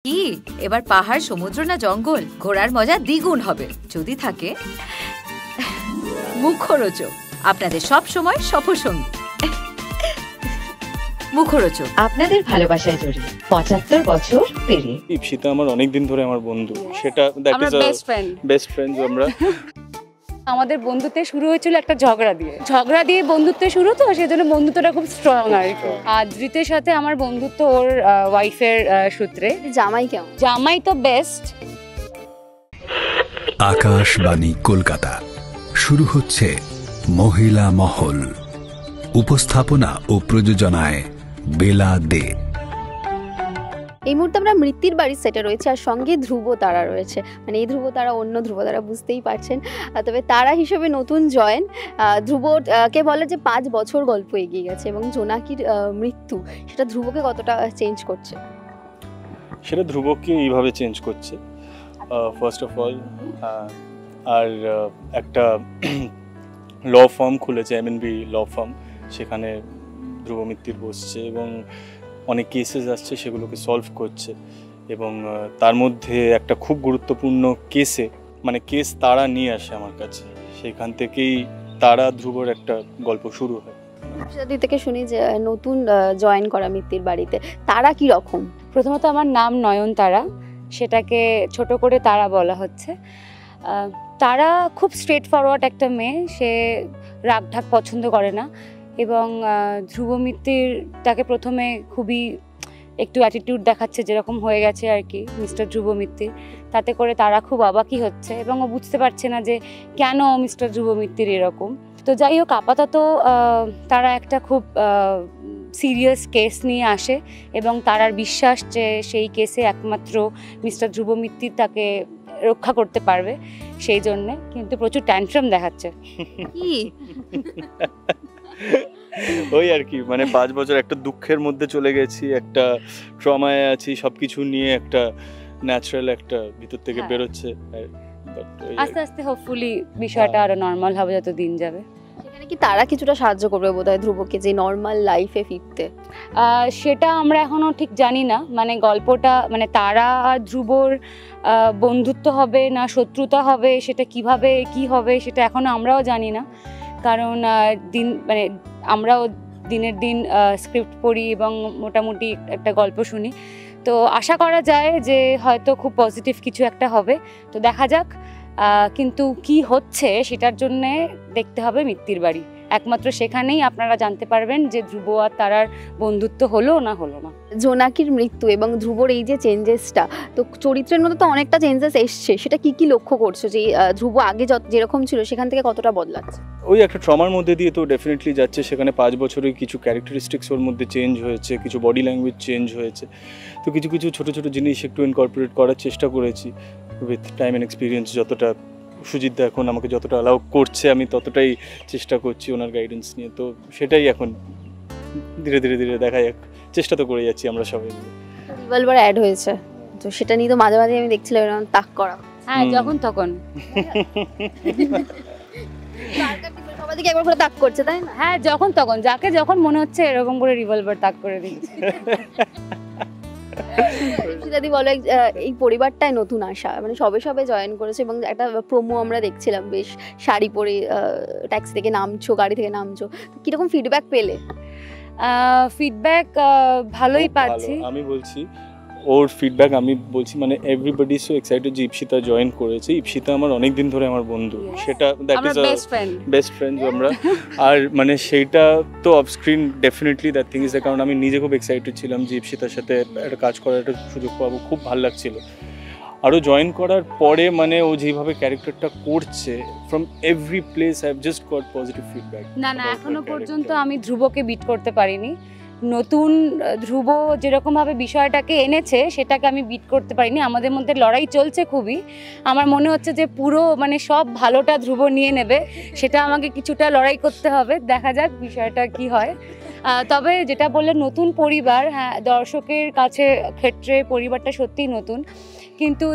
কি এবার পাহাড়, সমুদ্র না জঙ্গল, ঘোরার মজা দ্বিগুণ হবে যদি থাকে মুখরোচক, আপনাদের সব সময় সফরসঙ্গী। মুখরোচক আপনাদের ভালোবাসায় জড়িয়ে ৭৫ বছর পেরিয়ে। ইপসিতা আমার অনেকদিন ধরে আমার বন্ধু, সেটা দ্যাট ইজ বেস্ট ফ্রেন্ড আমরা। আমাদের বন্ধুত্ব শুরু হয়েছিল একটা ঝগড়া দিয়ে বন্ধুত্ব শুরু, তো সেজন্য বন্ধুত্বটা খুব স্ট্রং আর কি। আর ধৃতের সাথে আমার বন্ধুত্ব ওর ওয়াইফের সূত্রে। জামাই কেমন? জামাই তো বেস্ট। আকাশবাণী কলকাতা, শুরু হচ্ছে মহিলা মহল। উপস্থাপনা ও প্রযোজনায় বেলা দে। এই মুহূর্তে আমরা মৃত্যুর বাড়ির সেটে রয়েছে, আর সঙ্গে ধ্রুব তারা রয়েছে। মানে এই ধ্রুব তারা অন্য ধ্রুব তারা, বুঝতেই পারছেন। তবে তারা হিসেবে নতুন জয়েন। ধ্রুবকে বলে যে ৫ বছর গল্প এগিয়ে গেছে, এবং জোনাকির মৃত্যু সেটা ধ্রুবকে কতটা চেঞ্জ করছে? সেটা ধ্রুবকে এইভাবে চেঞ্জ করছে, ফার্স্ট অফ অল। আর একটা ল ফার্ম খুলেছে, MNB ল ফার্ম, সেখানে ধ্রুব মিত্তির বসছে এবং অনেক কেসেস আসছে, সেগুলোকে সলভ করছে। এবং তার মধ্যে একটা খুব গুরুত্বপূর্ণ কেসে, মানে কেস তারা নিয়ে আসে আমার কাছে, সেখান থেকেই তারা ধ্রুবর একটা গল্প শুরু হয়। সেটা থেকে শুনি যে নতুন জয়েন করা মিত্তির বাড়িতে, তারা কি রকম? প্রথমত আমার নাম নয়নতারা, সেটাকে ছোট করে তারা বলা হচ্ছে। তারা খুব স্ট্রেট ফরওয়ার্ড একটা মেয়ে, সে রাগঢাক পছন্দ করে না। এবং ধ্রুব মিত্তির তাকে প্রথমে খুবই একটু অ্যাটিটিউড দেখাচ্ছে, যেরকম হয়ে গেছে আর কি মিস্টার ধ্রুব মিত্তির। তাতে করে তারা খুব অবাকই হচ্ছে, এবং ও বুঝতে পারছে না যে কেন মিস্টার ধ্রুব মিত্তির এরকম। তো যাই হোক, আপাতত তারা একটা খুব সিরিয়াস কেস নিয়ে আসে, এবং তারার বিশ্বাস যে সেই কেসে একমাত্র মিস্টার ধ্রুব মিত্তির তাকে রক্ষা করতে পারবে, সেই জন্যে। কিন্তু প্রচুর ট্যান্ট্রাম দেখাচ্ছে। ওই আর কি, মানে ৫ বছর একটা দুঃখের মধ্যে চলে গেছি, একটা ট্রমায় আছি, সবকিছু নিয়ে একটা ন্যাচারাল একটা ভিতর থেকে বেরোচ্ছে। আস্তে আস্তে হোপফুলি বিষয়টা আরো নর্মাল হবে যত দিন যাবে। সেখানে কি তারা কিছুটা সাহায্য করবে বোধহয় ধ্রুবকে যে নর্মাল লাইফে ফিরতে? সেটা আমরা এখনো ঠিক জানি না। মানে গল্পটা, মানে তারা আর ধ্রুবর বন্ধুত্ব হবে না শত্রুতা হবে, সেটা কিভাবে কি হবে সেটা এখনো আমরাও জানি না। কারণ মানে আমরাও দিনের দিন স্ক্রিপ্ট পড়ি এবং মোটামুটি একটা গল্প শুনি। তো আশা করা যায় যে হয়তো খুব পজিটিভ কিছু একটা হবে, তো দেখা যাক। কিন্তু কি হচ্ছে সেটার জন্যে দেখতে হবে মিত্তির বাড়ি। একমাত্র সেখানেই আপনারা জানতে পারবেন যে ধ্রুব আর তারার বন্ধুত্ব হলো না হলো না। জোনাকির মৃত্যু এবং ধ্রুবর এই যে চেঞ্জেসটা, তো চরিত্রের মধ্যে তো অনেকটা চেঞ্জেস এসছে, সেটা কি কি লক্ষ্য করছো যে ধ্রুব আগে যেরকম ছিল সেখান থেকে কতটা বদলাচ্ছে? ওই একটা ট্রমার মধ্যে দিয়ে তো ডেফিনেটলি যাচ্ছে, সেখানে 5 বছরে কিছু ক্যারেক্টারিস্টিক্স ওর মধ্যে চেঞ্জ হয়েছে, কিছু বডি ল্যাঙ্গুয়েজ চেঞ্জ হয়েছে। তো কিছু কিছু ছোটো ছোটো জিনিস একটু ইনকর্পোরেট করার চেষ্টা করেছি উইথ টাইম অ্যান্ড এক্সপিরিয়েন্স। যতটা সুজিতদা এখন আমাকে যতটা অ্যালাউ করছে, আমি ততটাই চেষ্টা করছি ওনার গাইডেন্স নিয়ে। তো সেটাই এখন ধীরে ধীরে ধীরে দেখা যাক, চেষ্টা তো করে যাচ্ছি আমরা সবাই মিলে। রিভলভার অ্যাড হয়েছে, তো সেটা নিয়ে তো মাঝে মাঝে আমি দেখছিলাম এরকম তাক করা। হ্যাঁ, যখন তখন সবাইকে একবার করে তাক করছে, তাই না? হ্যাঁ, যখন তখন যাকে যখন মনে হচ্ছে এরকম করে রিভলভার তাক করে দিচ্ছে। দাদি বলো, এই পরিবারটায় নতুন আসা, মানে সবে সবে জয়েন করেছে, এবং একটা প্রোমো আমরা দেখছিলাম, বেশ শাড়ি পরে ট্যাক্সি থেকে নামছো, গাড়ি থেকে নামছো, কিরকম ফিডব্যাক পেলে? ফিডব্যাক ভালোই পাচ্ছি। আমি বলছি ওর ফিডব্যাক, আমি বলছি মানে এভরিবডি সো এক্সাইটেড যে ইপসিতা জয়েন করেছে। ইপসিতা আমার অনেক দিন ধরে আমার বন্ধু, সেটা দ্যাট ইজ বেস্ট ফ্রেন্ডস আমরা। আর মানে সেইটা তো off screen definitely that thing is the, কারণ আমি নিজে খুব এক্সাইটেড ছিলাম যে ইপসিতার সাথে একটা কাজ করার একটা সুযোগ পাবো, খুব ভালো লাগছিল। আরও জয়েন করার পরে মানে ও যেভাবে ক্যারেক্টারটা করছে, from every place I have just got positive feedback. না, এখনো পর্যন্ত আমি ধ্রুবকে বিট করতে পারিনি। নতুন ধ্রুব যেরকমভাবে বিষয়টাকে এনেছে সেটাকে আমি বিট করতে পারিনি। আমাদের মধ্যে লড়াই চলছে খুবই। আমার মনে হচ্ছে যে পুরো মানে সব ভালোটা ধ্রুব নিয়ে নেবে, সেটা আমাকে কিছুটা লড়াই করতে হবে। দেখা যাক বিষয়টা কি হয়। তবে যেটা বললে নতুন পরিবার, হ্যাঁ দর্শকের কাছে ক্ষেত্রে পরিবারটা সত্যিই নতুন, কিন্তু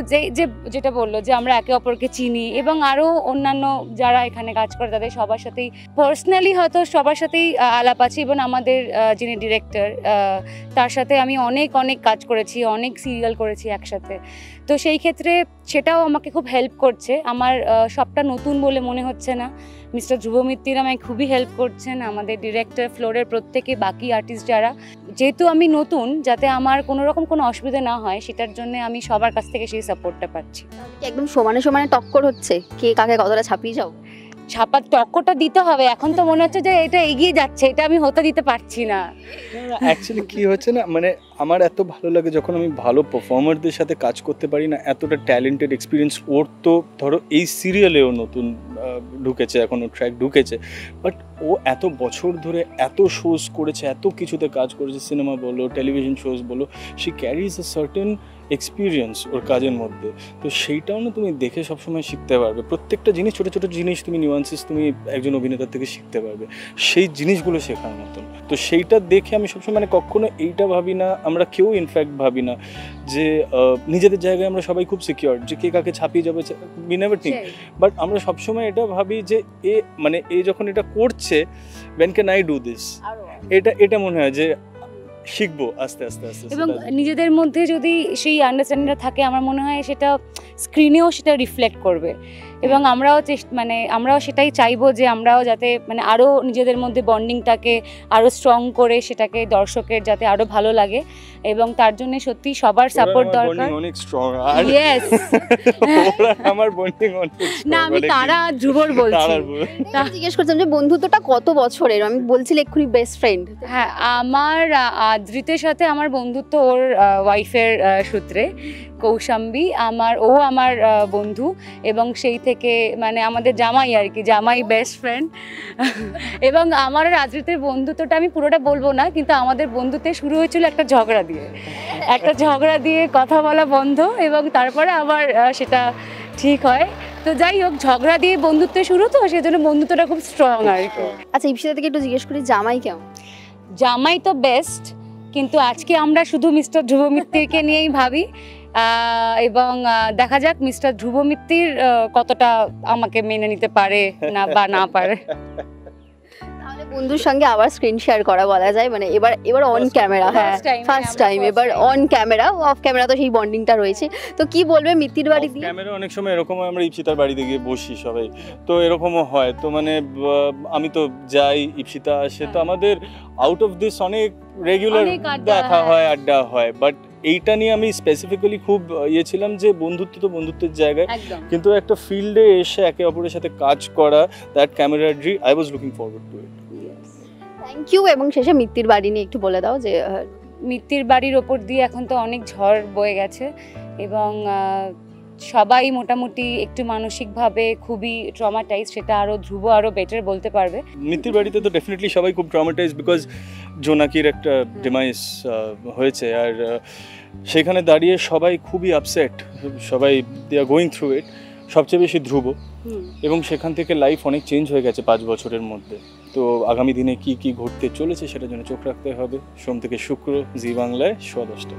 যেটা বললো যে আমরা একে অপরকে চিনি এবং আরও অন্যান্য যারা এখানে কাজ করে তাদের সবার সাথেই পার্সোনালি হয়তো সবার সাথেই আলাপ আছে। এবং আমাদের যিনি ডিরেক্টর তার সাথে আমি অনেক কাজ করেছি, অনেক সিরিয়াল করেছি একসাথে, তো সেই ক্ষেত্রে সেটাও আমাকে খুব হেল্প করছে। আমার সবটা নতুন বলে মনে হচ্ছে না। মিস্টার ধ্রুব মিত্তির আমায় খুবই হেল্প করছেন, আমাদের ডিরেক্টর, ফ্লোরের প্রত্যেকে, বাকি আর্টিস্ট যারা। যেহেতু আমি নতুন, যাতে আমার কোনো রকম কোনো অসুবিধা না হয় সেটার জন্য আমি সবার কাছ থেকে সেই সাপোর্টটা পাচ্ছি। একদম সমানে সমানে টক্কর হচ্ছে, কে কাকে কতটা ছাপিয়ে যাও? ছাপার টক্করটা দিতে হবে, এখন তো মনে হচ্ছে যে এটা এগিয়ে যাচ্ছে, এটা আমি হতে দিতে পারছি না। অ্যাকচুয়ালি কি হচ্ছে না, মানে আমার এত ভালো লাগে যখন আমি ভালো পারফর্মারদের সাথে কাজ করতে পারি না, এতটা ট্যালেন্টেড এক্সপিরিয়েন্স। ওর তো ধরো এই সিরিয়ালেও নতুন ঢুকেছে, এখনও ট্র্যাক ঢুকেছে, বাট ও এত বছর ধরে এত শোজ করেছে, এত কিছুতে কাজ করেছে, সিনেমা বলো, টেলিভিশন শোজ বলো, she carries a certain experience ওর কাজের মধ্যে। তো সেইটাও না তুমি দেখে সবসময় শিখতে পারবে, প্রত্যেকটা জিনিস, ছোটো ছোটো জিনিস, তুমি নিউয়ান্সেস তুমি একজন অভিনেতার থেকে শিখতে পারবে, সেই জিনিসগুলো শেখার মতন। তো সেইটা দেখে আমি সবসময় মানে কখনো এইটা ভাবি না, আমরা কেউ ইনফ্যাক্ট ভাবি না যে নিজেদের জায়গায় আমরা সবাই খুব সিকিউর, যে কে কাকে ছাপিয়ে যাবে, উই নেভার থিঙ্ক। বাট আমরা সবসময় এটা ভাবি যে এ যখন এটা করছে, when can I do this, এটা মনে হয় যে শিখবো আস্তে আস্তে আস্তে। এবং নিজেদের মধ্যে যদি সেই আন্ডারস্ট্যান্ডিংটা থাকে, আমার মনে হয় সেটা স্ক্রিনেও সেটা রিফ্লেক্ট করবে। এবং আমরাও সেটাই চাইবো যে আমরাও যাতে মানে আরও নিজেদের মধ্যে বন্ডিংটাকে আরও স্ট্রং করে সেটাকে দর্শকের যাতে আরও ভালো লাগে, এবং তার জন্য সত্যি সবার সাপোর্ট দরকার। অনেক স্ট্রং, আর ইয়েস, আমার বন্ডিং অনেক স্ট্রং। না আমি তারা ধ্রুবর বলছি। জিজ্ঞেস করছিলাম যে বন্ধুত্বটা কত বছরের, আমি বলছিলে এক্ষুনি বেস্ট ফ্রেন্ড। হ্যাঁ, আমার আদ্রিতের সাথে আমার বন্ধুত্ব ওর ওয়াইফের সূত্রে, কৌশাম্বী ও আমার বন্ধু, এবং সেই থেকে মানে আমাদের জামাই আর কি, জামাই বেস্ট ফ্রেন্ড। এবং আমার আর আদ্রিতের বন্ধুত্বটা আমি পুরোটা বলবো না, কিন্তু আমাদের বন্ধুত্বে শুরু হয়েছিল একটা ঝগড়া দিয়ে কথা বলা বন্ধ, এবং তারপরে আবার সেটা ঠিক হয়। তো যাই হোক, ঝগড়া দিয়ে বন্ধুত্ব শুরু, তো সেজন্য বন্ধুত্বটা খুব স্ট্রং আর কি। আচ্ছা, ইপসিতা থেকে একটু জিজ্ঞেস করি, জামাই কেমন? জামাই তো বেস্ট, কিন্তু আজকে আমরা শুধু মিস্টার ধ্রুব মিত্তিরকে নিয়েই ভাবি, এবং দেখা যাক মিস্টার ধ্রুব মিত্তির কতটা আমাকে মেনে নিতে পারে না পারে। তাহলে বন্ধুর সঙ্গে আবার স্ক্রিন শেয়ার করা বলা যায়, মানে এবার অন ক্যামেরা। হ্যাঁ, ফার্স্ট টাইম, এবার অন ক্যামেরা। অফ ক্যামেরা তো সেই বন্ডিংটা রয়েছে। তো কি বলবে মিত্তির বাড়ি দিয়ে? ক্যামেরা অনেক সময় এরকম হয়, আমরা ইপসিতার বাড়িতে গিয়ে বসি সবাই, তো এরকমও হয়। তো মানে আমি তো যাই, ইপসিতা আসে, তো আমাদের আউট অফ দিস অনেক রেগুলার দেখা হয়, আড্ডা হয়। বাট এইটা নিয়ে আমি স্পেসিফিক্যালি খুব ছিলাম যে বন্ধুত্ব তো বন্ধুত্বের জায়গায়, কিন্তু একটা ফিল্ডে এসে একে অপরের সাথে কাজ করা, that camaraderie, I was looking forward to it. Thank you. এবং শেষে মিত্তির বাড়ি নিয়ে একটু বলে দাও যে মিত্তির বাড়ির ওপর দিয়ে এখন তো অনেক ঝড় বয়ে গেছে, এবং সবাই মোটামুটি একটু মানসিকভাবে খুবই ট্রমাটাইজ, সেটা আরও ধ্রুব আরও বেটার বলতে পারবে। মিত্তির বাড়িতে তো ডেফিনেটলি সবাই খুব ট্রমাটাইজ, বিকজ জোনাকির একটা ডিমাইস হয়েছে, আর সেখানে দাঁড়িয়ে সবাই খুবই আপসেট, সবাই দে আর গোয়িং থ্রু ইট, সবচেয়ে বেশি ধ্রুব। এবং সেখান থেকে লাইফ অনেক চেঞ্জ হয়ে গেছে 5 বছরের মধ্যে। তো আগামী দিনে কি ঘটতে চলেছে সেটার জন্য চোখ রাখতে হবে। সোম থেকে শুক্র জি বাংলায় 10:10।